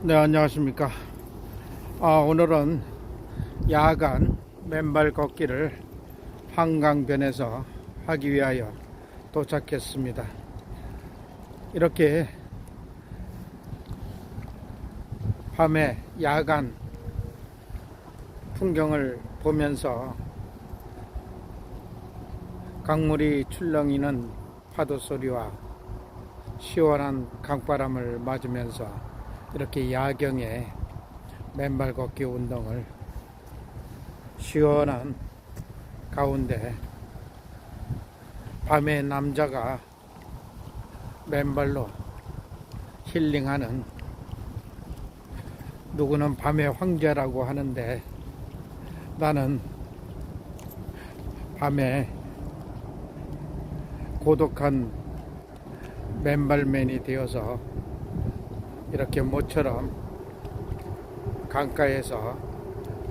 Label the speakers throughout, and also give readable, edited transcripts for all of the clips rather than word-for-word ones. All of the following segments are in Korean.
Speaker 1: 네, 안녕하십니까. 오늘은 야간 맨발 걷기를 한강변에서 하기 위하여 도착했습니다. 이렇게 밤에 야간 풍경을 보면서 강물이 출렁이는 파도 소리와 시원한 강바람을 맞으면서 이렇게 야경에 맨발 걷기 운동을 시원한 가운데 밤에 남자가 맨발로 힐링하는, 누구는 밤의 황제라고 하는데 나는 밤에 고독한 맨발맨이 되어서 이렇게 모처럼 강가에서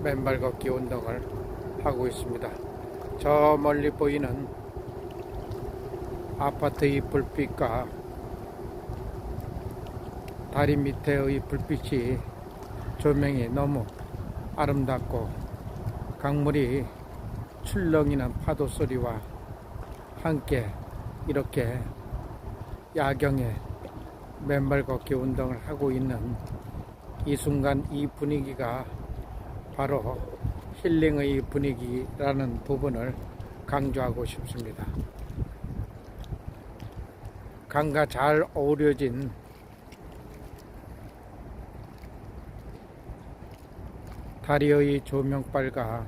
Speaker 1: 맨발 걷기 운동을 하고 있습니다. 저 멀리 보이는 아파트의 불빛과 다리 밑에의 불빛이 조명이 너무 아름답고 강물이 출렁이는 파도 소리와 함께 이렇게 야경에 맨발 걷기 운동을 하고 있는 이 순간, 이 분위기가 바로 힐링의 분위기라는 부분을 강조하고 싶습니다. 강과 잘 어우러진 다리의 조명빨과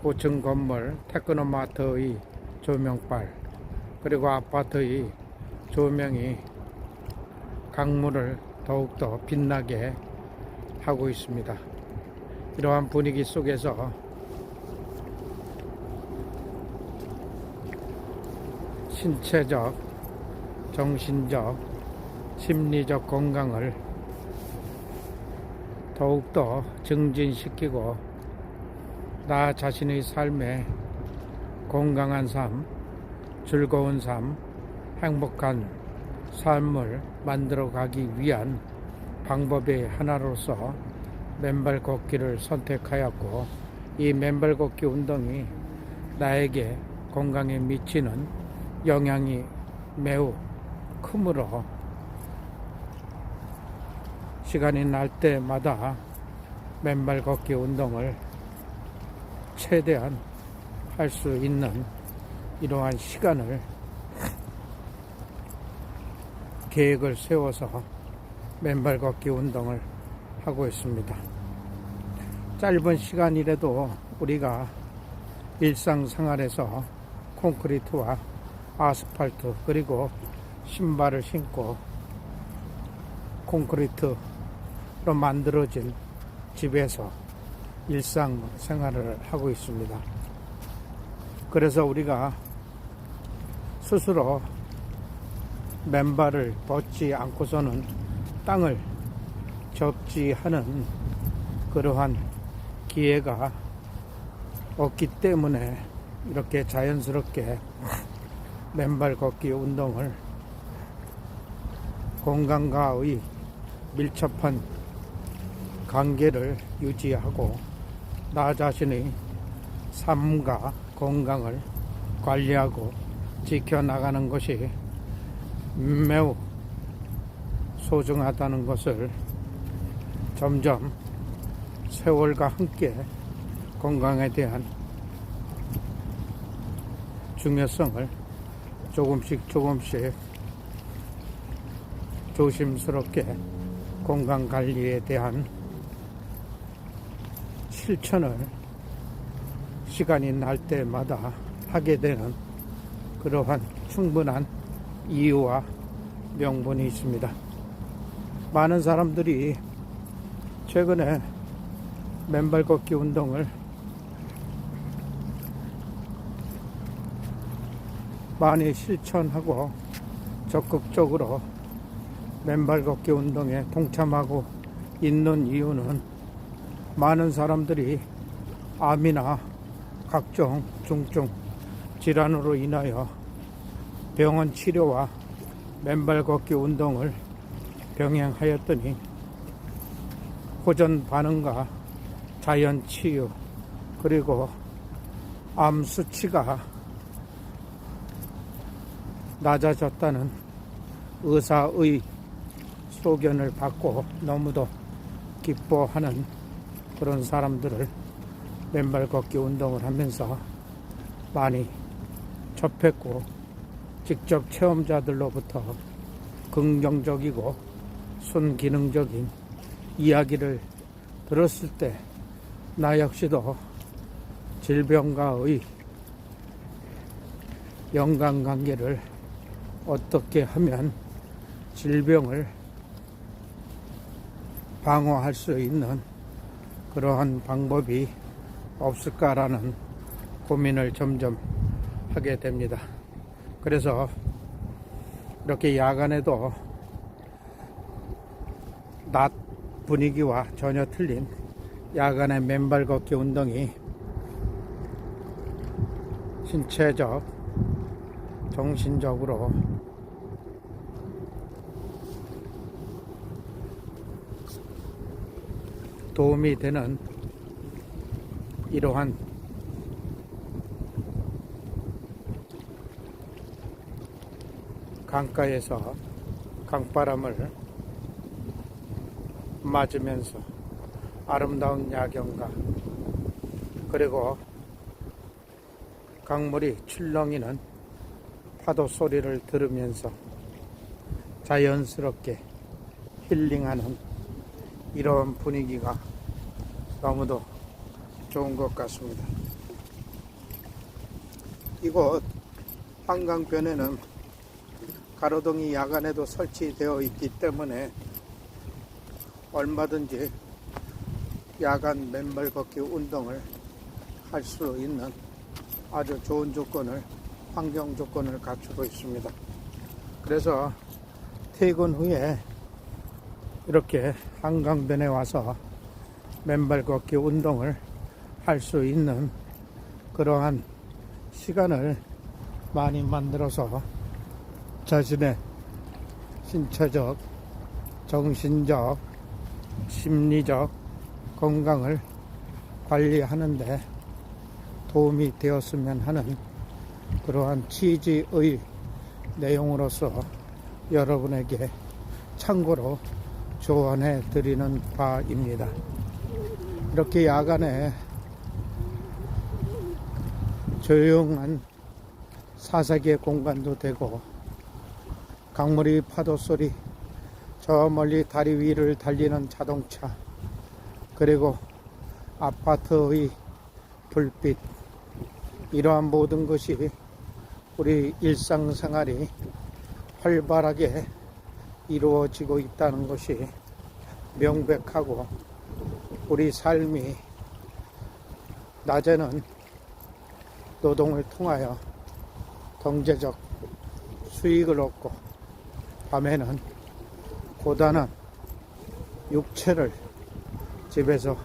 Speaker 1: 고층 건물 테크노마트의 조명빨, 그리고 아파트의 조명이 강물을 더욱더 빛나게 하고 있습니다. 이러한 분위기 속에서 신체적, 정신적, 심리적 건강을 더욱더 증진시키고 나 자신의 삶에 건강한 삶, 즐거운 삶, 행복한 삶을 만들어 가기 위한 방법의 하나로서 맨발 걷기를 선택하였고, 이 맨발 걷기 운동이 나에게 건강에 미치는 영향이 매우 크므로 시간이 날 때마다 맨발 걷기 운동을 최대한 할 수 있는 이러한 시간을 계획을 세워서 맨발 걷기 운동을 하고 있습니다. 짧은 시간이라도 우리가 일상생활에서 콘크리트와 아스팔트, 그리고 신발을 신고 콘크리트로 만들어진 집에서 일상생활을 하고 있습니다. 그래서 우리가 스스로 맨발을 벗지 않고서는 땅을 접지 하는 그러한 기회가 없기 때문에 이렇게 자연스럽게 맨발 걷기 운동을 건강과의 밀접한 관계를 유지하고 나 자신의 삶과 건강을 관리하고 지켜나가는 것이 매우 소중하다는 것을 점점 세월과 함께 건강에 대한 중요성을 조금씩 조심스럽게 건강관리에 대한 실천을 시간이 날 때마다 하게 되는 그러한 충분한 이유와 명분이 있습니다. 많은 사람들이 최근에 맨발 걷기 운동을 많이 실천하고 적극적으로 맨발 걷기 운동에 동참하고 있는 이유는 많은 사람들이 암이나 각종 중증 질환으로 인하여 병원 치료와 맨발 걷기 운동을 병행하였더니 호전 반응과 자연 치유, 그리고 암 수치가 낮아졌다는 의사의 소견을 받고 너무도 기뻐하는 그런 사람들을 맨발 걷기 운동을 하면서 많이 접했고, 직접 체험자들로부터 긍정적이고 순기능적인 이야기를 들었을 때 나 역시도 질병과의 연관관계를 어떻게 하면 질병을 방어할 수 있는 그러한 방법이 없을까라는 고민을 점점 하게 됩니다. 그래서 이렇게 야간에도 낮 분위기와 전혀 틀린 야간의 맨발 걷기 운동이 신체적, 정신적으로 도움이 되는 이러한 강가에서 강바람을 맞으면서 아름다운 야경과 그리고 강물이 출렁이는 파도 소리를 들으면서 자연스럽게 힐링하는 이런 분위기가 너무도 좋은 것 같습니다. 이곳 한강변에는 가로등이 야간에도 설치되어 있기 때문에 얼마든지 야간 맨발 걷기 운동을 할 수 있는 아주 좋은 조건을, 환경 조건을 갖추고 있습니다. 그래서 퇴근 후에 이렇게 한강변에 와서 맨발 걷기 운동을 할 수 있는 그러한 시간을 많이 만들어서 자신의 신체적, 정신적, 심리적 건강을 관리하는데 도움이 되었으면 하는 그러한 취지의 내용으로서 여러분에게 참고로 조언해 드리는 바입니다. 이렇게 야간에 조용한 사색의 공간도 되고, 강물이 파도 소리, 저 멀리 다리 위를 달리는 자동차, 그리고 아파트의 불빛, 이러한 모든 것이 우리 일상생활이 활발하게 이루어지고 있다는 것이 명백하고, 우리 삶이 낮에는 노동을 통하여 경제적 수익을 얻고, 밤에는 고단한 육체를 집에서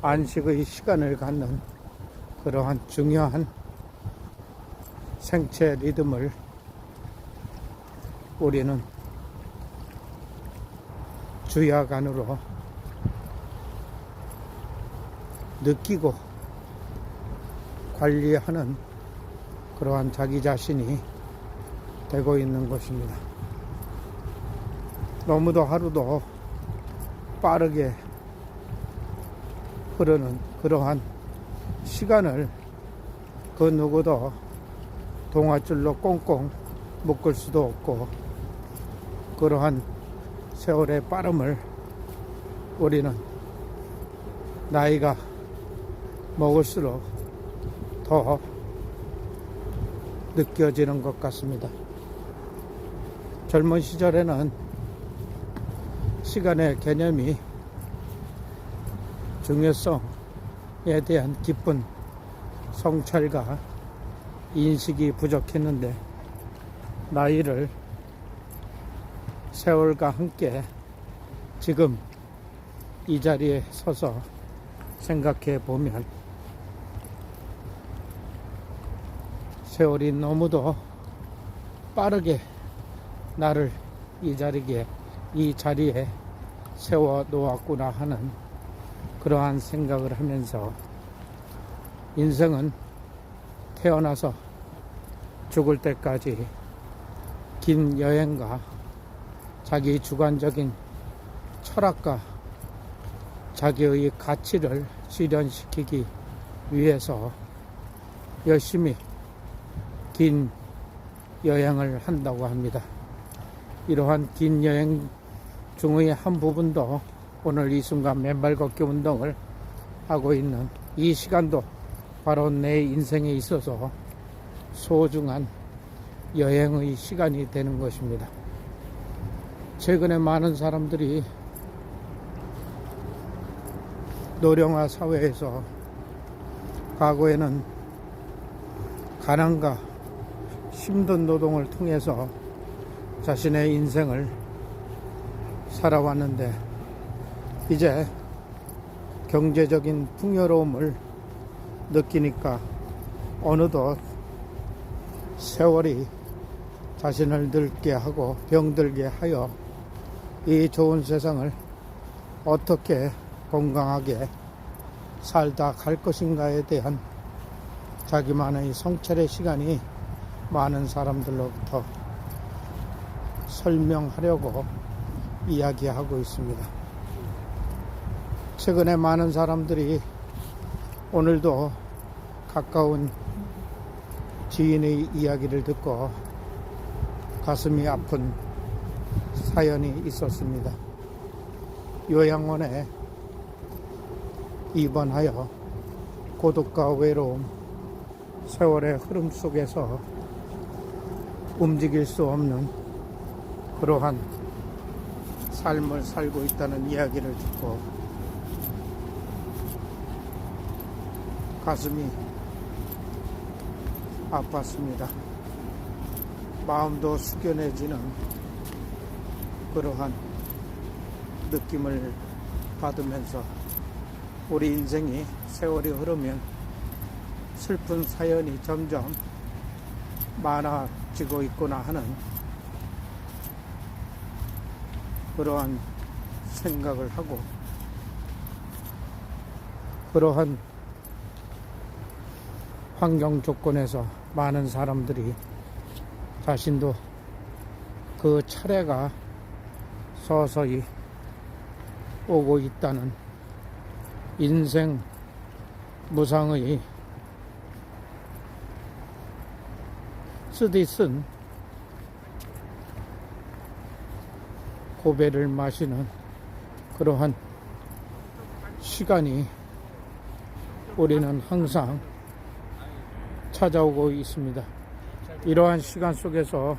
Speaker 1: 안식의 시간을 갖는 그러한 중요한 생체 리듬을 우리는 주야간으로 느끼고 관리하는 그러한 자기 자신이 되고 있는 것입니다. 너무도 하루도 빠르게 흐르는 그러한 시간을 그 누구도 동아줄로 꽁꽁 묶을 수도 없고, 그러한 세월의 빠름을 우리는 나이가 먹을수록 더 느껴지는 것 같습니다. 젊은 시절에는 시간의 개념이, 중요성에 대한 깊은 성찰과 인식이 부족했는데, 나이를 세월과 함께 지금 이 자리에 서서 생각해 보면 세월이 너무도 빠르게 나를 이 자리에 세워 놓았구나 하는 그러한 생각을 하면서 인생은 태어나서 죽을 때까지 긴 여행과 자기 주관적인 철학과 자기의 가치를 실현시키기 위해서 열심히 긴 여행을 한다고 합니다. 이러한 긴 여행 중의 한 부분도 오늘 이 순간 맨발 걷기 운동을 하고 있는 이 시간도 바로 내 인생에 있어서 소중한 여행의 시간이 되는 것입니다. 최근에 많은 사람들이 노령화 사회에서 과거에는 가난과 힘든 노동을 통해서 자신의 인생을 살아왔는데 이제 경제적인 풍요로움을 느끼니까 어느덧 세월이 자신을 늙게 하고 병들게 하여 이 좋은 세상을 어떻게 건강하게 살다 갈 것인가에 대한 자기만의 성찰의 시간이 많은 사람들로부터 설명하려고 이야기하고 있습니다. 최근에 많은 사람들이 오늘도 가까운 지인의 이야기를 듣고 가슴이 아픈 사연이 있었습니다. 요양원에 입원하여 고독과 외로움, 세월의 흐름 속에서 움직일 수 없는 그러한 삶을 살고 있다는 이야기를 듣고 가슴이 아팠습니다. 마음도 숙연해지는 그러한 느낌을 받으면서 우리 인생이 세월이 흐르면 슬픈 사연이 점점 많아지고 있구나 하는 그러한 생각을 하고 그러한 환경 조건에서 많은 사람들이 자신도 그 차례가 서서히 오고 있다는 인생 무상의 쓰디쓴 고배를 마시는 그러한 시간이 우리는 항상 찾아오고 있습니다. 이러한 시간 속에서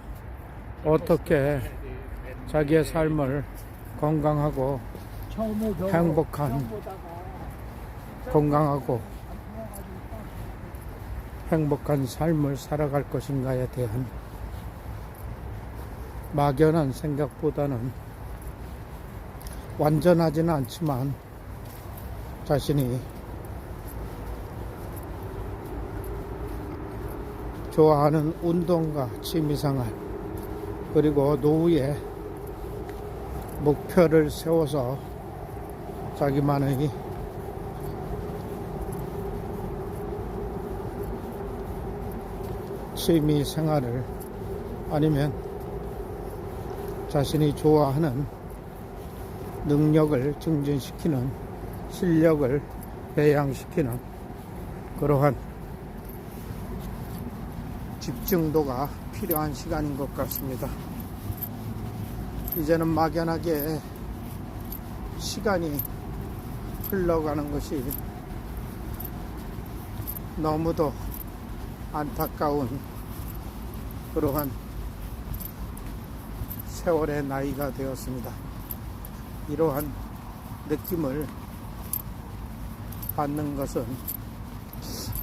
Speaker 1: 어떻게 자기의 삶을 건강하고 행복한 삶을 살아갈 것인가에 대한 막연한 생각보다는 완전하지는 않지만 자신이 좋아하는 운동과 취미생활 그리고 노후에 목표를 세워서 자기만의 취미 생활을 아니면 자신이 좋아하는 능력을 증진시키는 실력을 배양시키는 그러한 집중도가 필요한 시간인 것 같습니다. 이제는 막연하게 시간이 흘러가는 것이 너무도 안타까운 그러한 세월의 나이가 되었습니다. 이러한 느낌을 받는 것은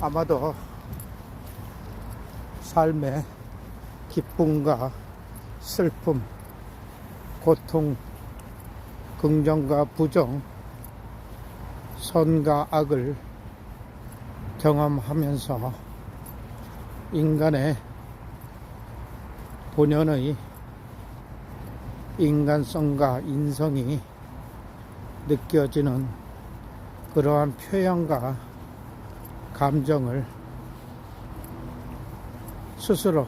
Speaker 1: 아마도 삶의 기쁨과 슬픔, 고통, 긍정과 부정, 선과 악을 경험하면서 인간의 본연의 인간성과 인성이 느껴지는 그러한 표현과 감정을 스스로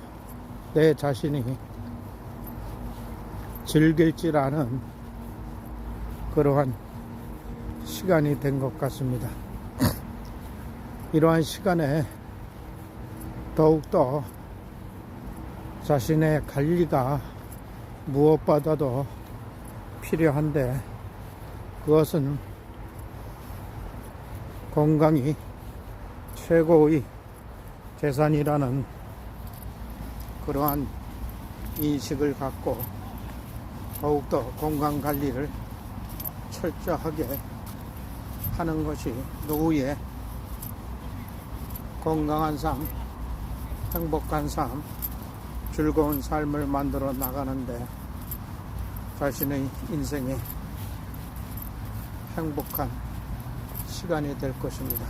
Speaker 1: 내 자신이 즐길 줄 아는 그러한 시간이 된 것 같습니다. 이러한 시간에 더욱더 자신의 관리가 무엇보다도 필요한데, 그것은 건강이 최고의 재산이라는 그러한 인식을 갖고 더욱더 건강 관리를 철저하게 하는 것이 노후에 건강한 삶, 행복한 삶, 즐거운 삶을 만들어 나가는데 자신의 인생에 행복한 시간이 될 것입니다.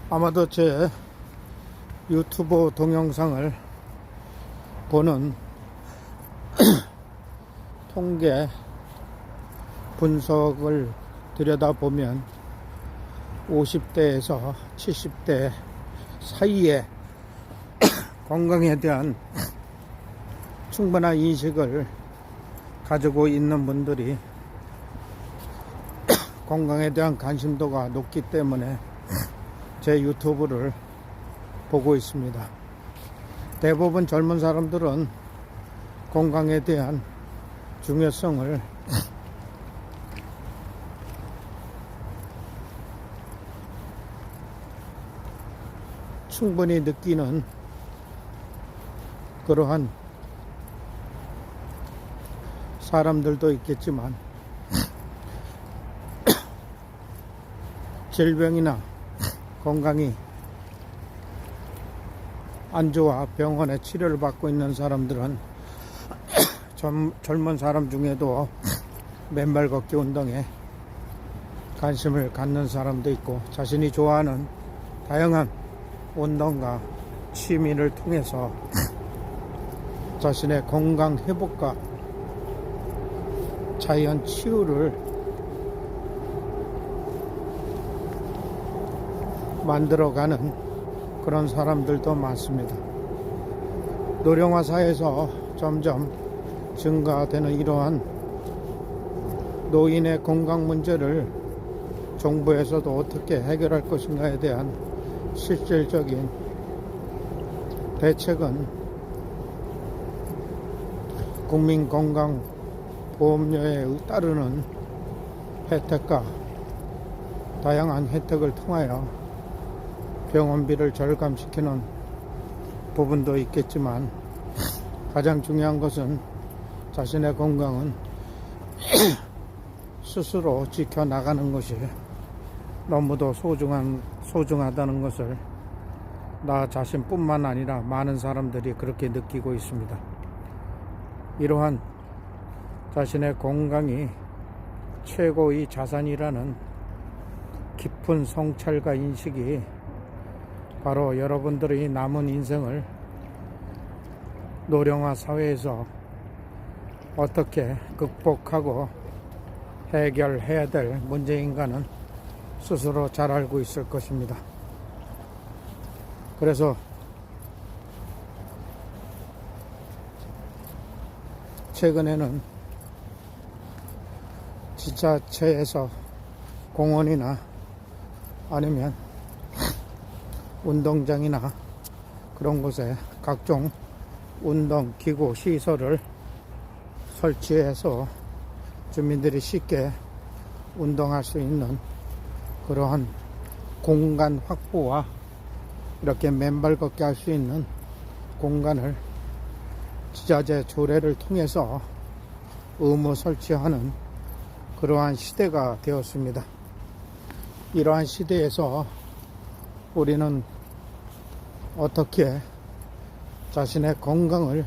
Speaker 1: 아마도 제 유튜브 동영상을 보는 통계 분석을 들여다보면 50대에서 70대 사이에 건강에 대한 충분한 인식을 가지고 있는 분들이 건강에 대한 관심도가 높기 때문에 제 유튜브를 보고 있습니다. 대부분 젊은 사람들은 건강에 대한 중요성을 충분히 느끼는 그러한 사람들도 있겠지만 질병이나 건강이 안 좋아 병원에 치료를 받고 있는 사람들은 젊은 사람 중에도 맨발 걷기 운동에 관심을 갖는 사람도 있고, 자신이 좋아하는 다양한 운동과 취미를 통해서 자신의 건강 회복과 자연 치유를 만들어가는 그런 사람들도 많습니다. 노령화 사회에서 점점 증가되는 이러한 노인의 건강 문제를 정부에서도 어떻게 해결할 것인가에 대한 실질적인 대책은 국민건강보험료에 따르는 혜택과 다양한 혜택을 통하여 병원비를 절감시키는 부분도 있겠지만, 가장 중요한 것은 자신의 건강은 스스로 지켜나가는 것이 너무도 소중하다는 것을 나 자신뿐만 아니라 많은 사람들이 그렇게 느끼고 있습니다. 이러한 자신의 건강이 최고의 자산이라는 깊은 성찰과 인식이 바로 여러분들의 남은 인생을 노령화 사회에서 어떻게 극복하고 해결해야 될 문제인가는 스스로 잘 알고 있을 것입니다. 그래서 최근에는 지자체에서 공원이나 아니면 운동장이나 그런 곳에 각종 운동기구 시설을 설치해서 주민들이 쉽게 운동할 수 있는 그러한 공간 확보와 이렇게 맨발 걷기 할 수 있는 공간을 지자체 조례를 통해서 의무 설치하는 그러한 시대가 되었습니다. 이러한 시대에서 우리는 어떻게 자신의 건강을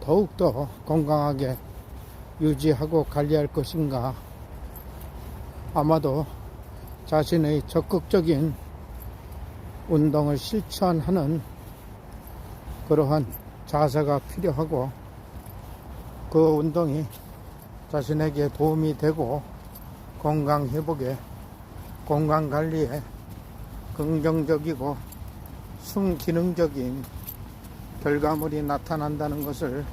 Speaker 1: 더욱더 건강하게 유지하고 관리할 것인가, 아마도 자신의 적극적인 운동을 실천하는 그러한 자세가 필요하고, 그 운동이 자신에게 도움이 되고 건강 회복에, 건강 관리에 긍정적이고 순기능적인 결과물이 나타난다는 것을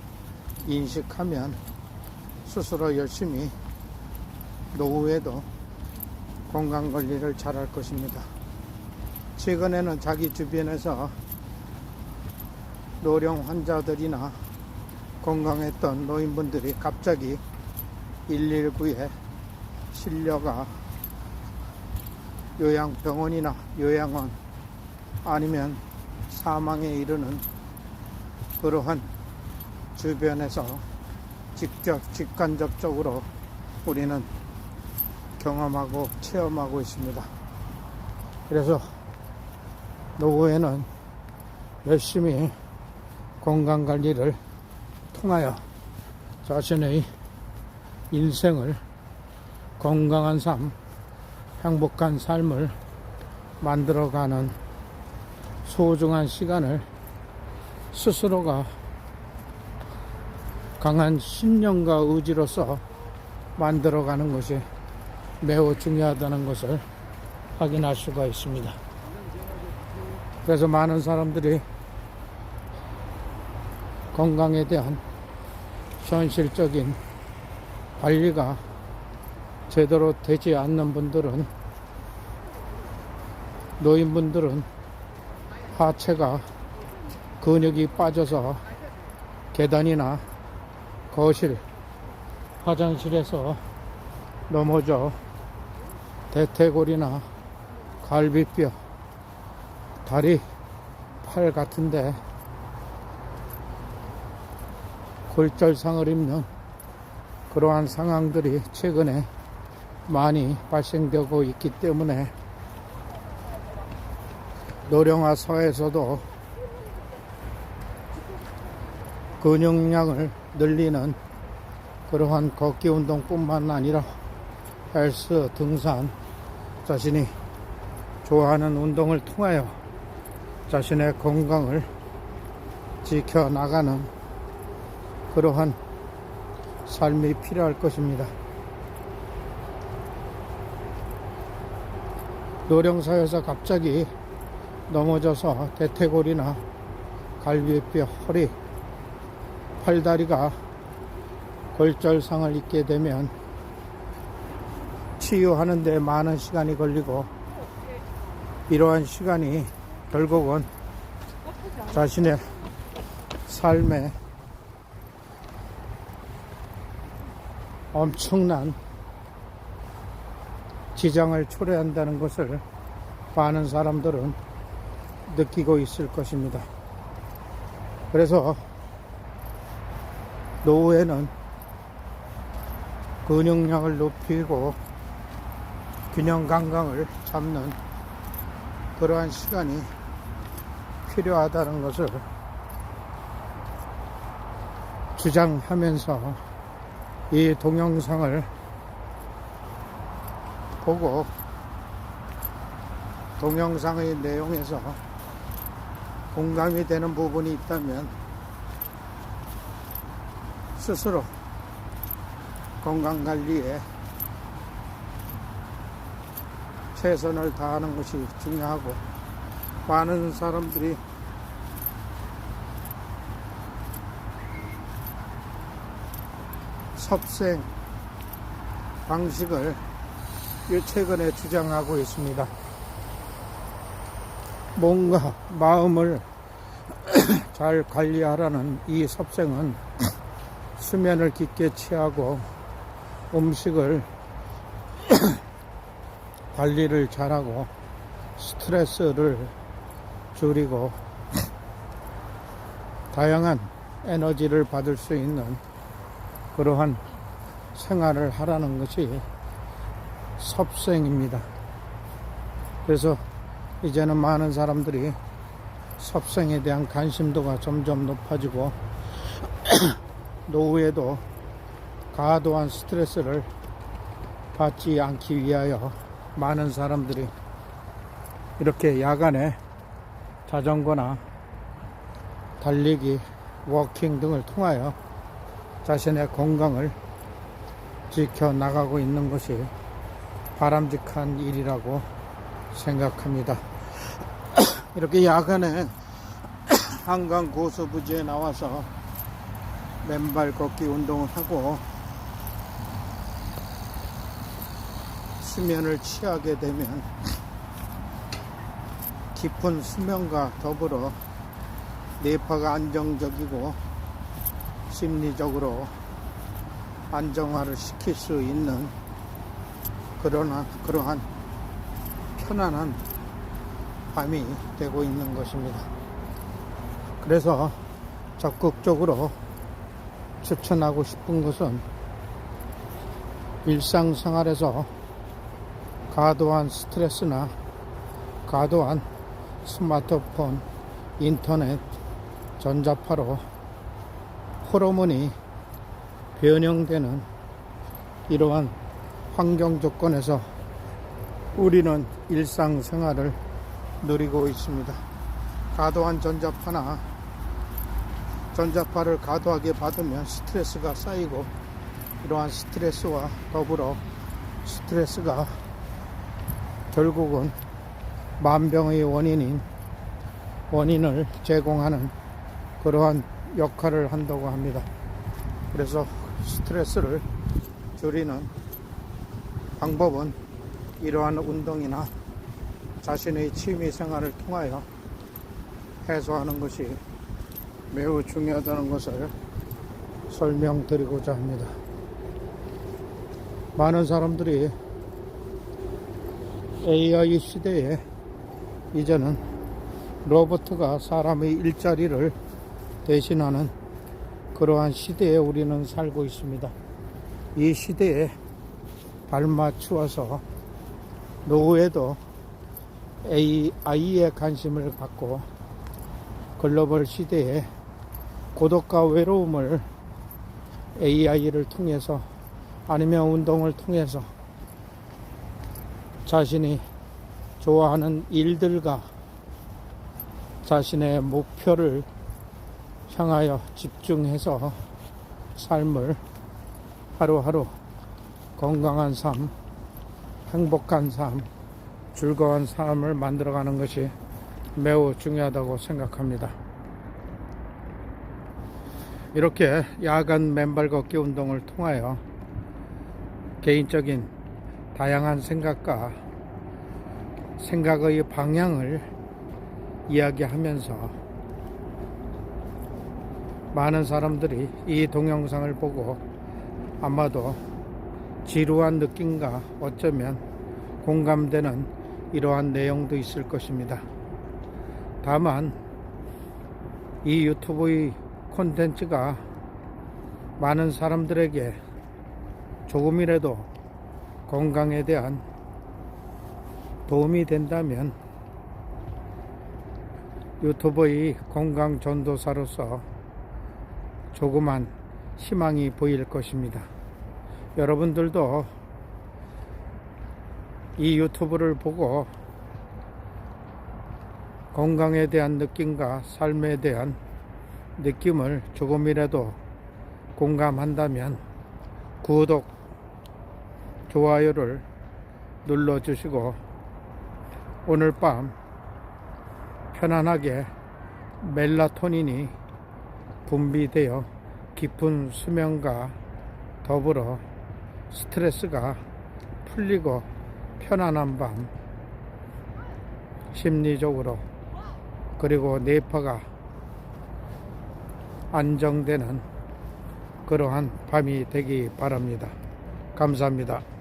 Speaker 1: 인식하면 스스로 열심히 노후에도 건강관리를 잘할 것입니다. 최근에는 자기 주변에서 노령 환자들이나 건강했던 노인분들이 갑자기 119에 실려가 요양병원이나 요양원 아니면 사망에 이르는 그러한 주변에서 직접 직간접적으로 우리는 경험하고 체험하고 있습니다. 그래서 노후에는 열심히 건강관리를 통하여 자신의 인생을 건강한 삶, 행복한 삶을 만들어가는 소중한 시간을 스스로가 강한 신념과 의지로서 만들어가는 것이 매우 중요하다는 것을 확인할 수가 있습니다. 그래서 많은 사람들이 건강에 대한 현실적인 관리가 제대로 되지 않는 분들은, 노인분들은 하체가 근육이 빠져서 계단이나 거실, 화장실에서 넘어져 대퇴골이나 갈비뼈, 다리, 팔 같은데 골절상을 입는 그러한 상황들이 최근에 많이 발생되고 있기 때문에 노령화 사회에서도 근육량을 늘리는 그러한 걷기 운동뿐만 아니라 헬스, 등산, 자신이 좋아하는 운동을 통하여 자신의 건강을 지켜나가는 그러한 삶이 필요할 것입니다. 노령사에서 갑자기 넘어져서 대퇴골이나 갈비뼈, 허리, 팔다리가 골절상을 입게 되면 치유하는 데 많은 시간이 걸리고, 이러한 시간이 결국은 자신의 삶에 엄청난 지장을 초래한다는 것을 많은 사람들은 느끼고 있을 것입니다. 그래서 노후에는 근육량을 높이고 균형 감각을 잡는 그러한 시간이 필요하다는 것을 주장하면서 이 동영상을 보고 동영상의 내용에서 공감이 되는 부분이 있다면 스스로 건강관리에 최선을 다하는 것이 중요하고, 많은 사람들이 섭생 방식을 최근에 주장하고 있습니다. 뭔가 마음을 잘 관리하라는 이 섭생은 수면을 깊게 취하고 음식을 관리를 잘하고 스트레스를 줄이고 다양한 에너지를 받을 수 있는 그러한 생활을 하라는 것이 섭생입니다. 그래서 이제는 많은 사람들이 섭생에 대한 관심도가 점점 높아지고 노후에도 과도한 스트레스를 받지 않기 위하여 많은 사람들이 이렇게 야간에 자전거나 달리기, 워킹 등을 통하여 자신의 건강을 지켜나가고 있는 것이 바람직한 일이라고 생각합니다. 이렇게 야간에 한강 고수부지에 나와서 맨발 걷기 운동을 하고 수면을 취하게 되면 깊은 수면과 더불어 뇌파가 안정적이고 심리적으로 안정화를 시킬 수 있는 그러한 편안한 밤이 되고 있는 것입니다. 그래서 적극적으로 추천하고 싶은 것은 일상생활에서 과도한 스트레스나 과도한 스마트폰, 인터넷, 전자파로 호르몬이 변형되는 이러한 환경 조건에서 우리는 일상생활을 누리고 있습니다. 과도한 전자파를 과도하게 받으면 스트레스가 쌓이고 이러한 스트레스와 더불어 스트레스가 결국은 만병의 원인을 제공하는 그러한 역할을 한다고 합니다. 그래서 스트레스를 줄이는 방법은 이러한 운동이나 자신의 취미 생활을 통하여 해소하는 것이 매우 중요하다는 것을 설명드리고자 합니다. 많은 사람들이 AI 시대에 이제는 로봇가 사람의 일자리를 대신하는 그러한 시대에 우리는 살고 있습니다. 이 시대에 발맞추어서 노후에도 AI에 관심을 갖고 글로벌 시대에 고독과 외로움을 AI를 통해서 아니면 운동을 통해서 자신이 좋아하는 일들과 자신의 목표를 향하여 집중해서 삶을 하루하루 건강한 삶, 행복한 삶, 즐거운 삶을 만들어가는 것이 매우 중요하다고 생각합니다. 이렇게 야간 맨발 걷기 운동을 통하여 개인적인 다양한 생각과 생각의 방향을 이야기하면서 많은 사람들이 이 동영상을 보고 아마도 지루한 느낌과 어쩌면 공감되는 이러한 내용도 있을 것입니다. 다만 이 유튜브의 콘텐츠가 많은 사람들에게 조금이라도 건강에 대한 도움이 된다면 유튜브의 건강 전도사로서 조그만 희망이 보일 것입니다. 여러분들도 이 유튜브를 보고 건강에 대한 느낌과 삶에 대한 느낌을 조금이라도 공감한다면 구독, 좋아요를 눌러주시고 오늘 밤 편안하게 멜라토닌이 분비되어 깊은 수면과 더불어 스트레스가 풀리고 편안한 밤, 심리적으로 그리고 뇌파가 안정되는 그러한 밤이 되기 바랍니다. 감사합니다.